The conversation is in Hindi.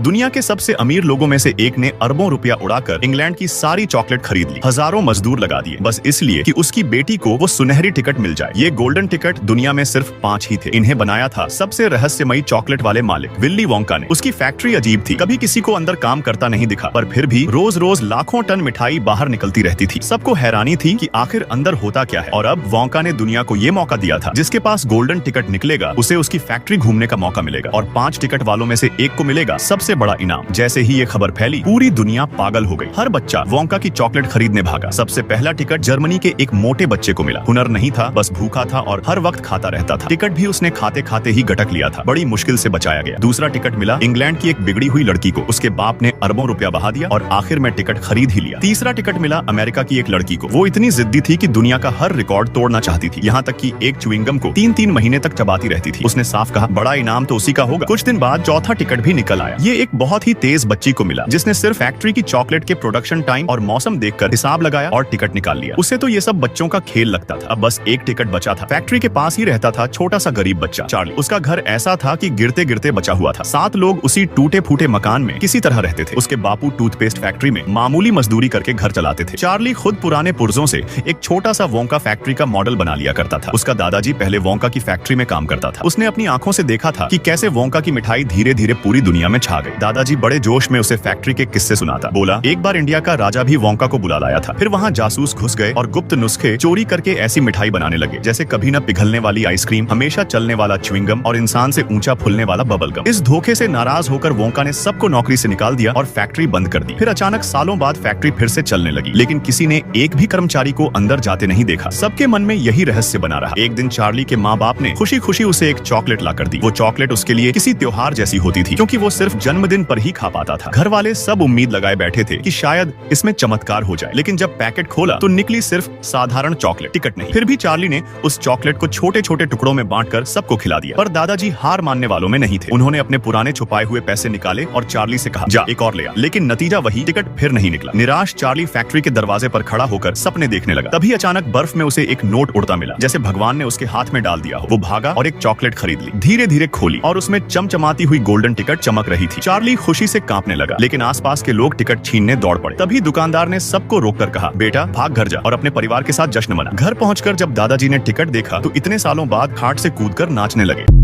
दुनिया के सबसे अमीर लोगों में से एक ने अरबों रुपया उड़ाकर इंग्लैंड की सारी चॉकलेट खरीद ली। हजारों मजदूर लगा दिए बस इसलिए कि उसकी बेटी को वो सुनहरी टिकट मिल जाए। ये गोल्डन टिकट दुनिया में सिर्फ 5 ही थे। इन्हें बनाया था सबसे रहस्यमयी चॉकलेट वाले मालिक विल्ली वोंका ने। उसकी फैक्ट्री अजीब थी, कभी किसी को अंदर काम करता नहीं दिखा, पर फिर भी रोज रोज लाखों टन मिठाई बाहर निकलती रहती थी। सबको हैरानी थी कि आखिर अंदर होता क्या है। और अब वोंका ने दुनिया को ये मौका दिया था, जिसके पास गोल्डन टिकट निकलेगा उसे उसकी फैक्ट्री घूमने का मौका मिलेगा और 5 टिकट वालों में से एक को मिलेगा सबसे बड़ा इनाम। जैसे ही ये खबर फैली पूरी दुनिया पागल हो गई। हर बच्चा वोंका की चॉकलेट खरीदने भागा। सबसे पहला टिकट जर्मनी के एक मोटे बच्चे को मिला। हुनर नहीं था, बस भूखा था और हर वक्त खाता रहता था। टिकट भी उसने खाते खाते ही गटक लिया था। बड़ी मुश्किल से बचाया गया। दूसरा टिकट मिला इंग्लैंड की एक बिगड़ी हुई लड़की को। उसके बाप ने अरबों रुपया बहा दिया और आखिर में टिकट खरीद ही लिया। तीसरा टिकट मिला अमेरिका की एक लड़की को। वो इतनी जिद्दी थी कि दुनिया का हर रिकॉर्ड तोड़ना चाहती थी, यहाँ तक कि एक च्युइंगम को 3-3 महीने तक चबाती रहती थी। उसने साफ कहा बड़ा इनाम तो उसी का होगा। कुछ दिन बाद चौथा टिकट भी निकल आया। ये एक बहुत ही तेज बच्ची को मिला, जिसने सिर्फ फैक्ट्री की चॉकलेट के प्रोडक्शन टाइम और मौसम देखकर हिसाब लगाया और टिकट निकाल लिया। उसे तो ये सब बच्चों का खेल लगता था। अब बस एक टिकट बचा था। फैक्ट्री के पास ही रहता था छोटा सा गरीब बच्चा चार्ली। उसका घर ऐसा था कि गिरते गिरते बचा हुआ था। 7 लोग उसी टूटे फूटे मकान में किसी तरह रहते थे। उसके बापू टूथपेस्ट फैक्ट्री में मामूली मजदूरी करके घर चलाते थे। चार्ली खुद पुराने पुर्जों से एक छोटा सा वोंका फैक्ट्री का मॉडल बना लिया करता था। उसका दादाजी पहले वोंका की फैक्ट्री में काम करता था। उसने अपनी आंखों से देखा था कि कैसे वोंका की मिठाई धीरे धीरे पूरी दुनिया में छा गई। दादाजी बड़े जोश में उसे फैक्ट्री के किस्से सुनाता। बोला एक बार इंडिया का राजा भी वोंका को बुला लाया था। फिर वहाँ जासूस घुस गए और गुप्त नुस्खे चोरी करके ऐसी मिठाई बनाने लगे, जैसे कभी न पिघलने वाली आइसक्रीम, हमेशा चलने वाला च्युइंगम और इंसान से ऊंचा फूलने वाला बबल गम। इस धोखे से नाराज होकर वोंका ने सबको नौकरी से निकाल दिया और फैक्ट्री बंद कर दी। फिर अचानक सालों बाद फैक्ट्री फिर से चलने लगी, लेकिन किसी ने एक भी कर्मचारी को अंदर जाते नहीं देखा। सबके मन में यही रहस्य बना रहा। एक दिन चार्ली के माँ बाप ने खुशी खुशी उसे एक चॉकलेट ला कर दी। वो चॉकलेट उसके लिए किसी त्योहार जैसी होती थी, क्योंकि वो सिर्फ जन्मदिन पर ही खा पाता था। घर वाले सब उम्मीद लगाए बैठे थे कि शायद इसमें चमत्कार हो जाए, लेकिन जब पैकेट खोला तो निकली सिर्फ साधारण चॉकलेट, टिकट नहीं। फिर भी चार्ली ने उस चॉकलेट को छोटे छोटे टुकड़ों में बांटकर सबको खिला दिया। पर दादाजी हार मानने वालों में नहीं थे। उन्होंने अपने पुराने छुपाए हुए पैसे निकाले और चार्ली से कहा जा एक और ले आ। लेकिन नतीजा वही, टिकट फिर नहीं निकला। निराश चार्ली फैक्ट्री के दरवाजे पर खड़ा होकर सपने देखने लगा। तभी अचानक बर्फ में उसे एक नोट उड़ता मिला, जैसे भगवान ने उसके हाथ में डाल दिया हो। वो भागा और एक चॉकलेट खरीद ली। धीरे धीरे खोली और उसमें चमचमाती हुई गोल्डन टिकट चमक रही थी। चार्ली खुशी से कांपने लगा, लेकिन आसपास के लोग टिकट छीनने दौड़ पड़े। तभी दुकानदार ने सबको रोककर कहा बेटा भाग घर जा और अपने परिवार के साथ जश्न मना। घर पहुंचकर जब दादाजी ने टिकट देखा तो इतने सालों बाद खाट से कूदकर नाचने लगे।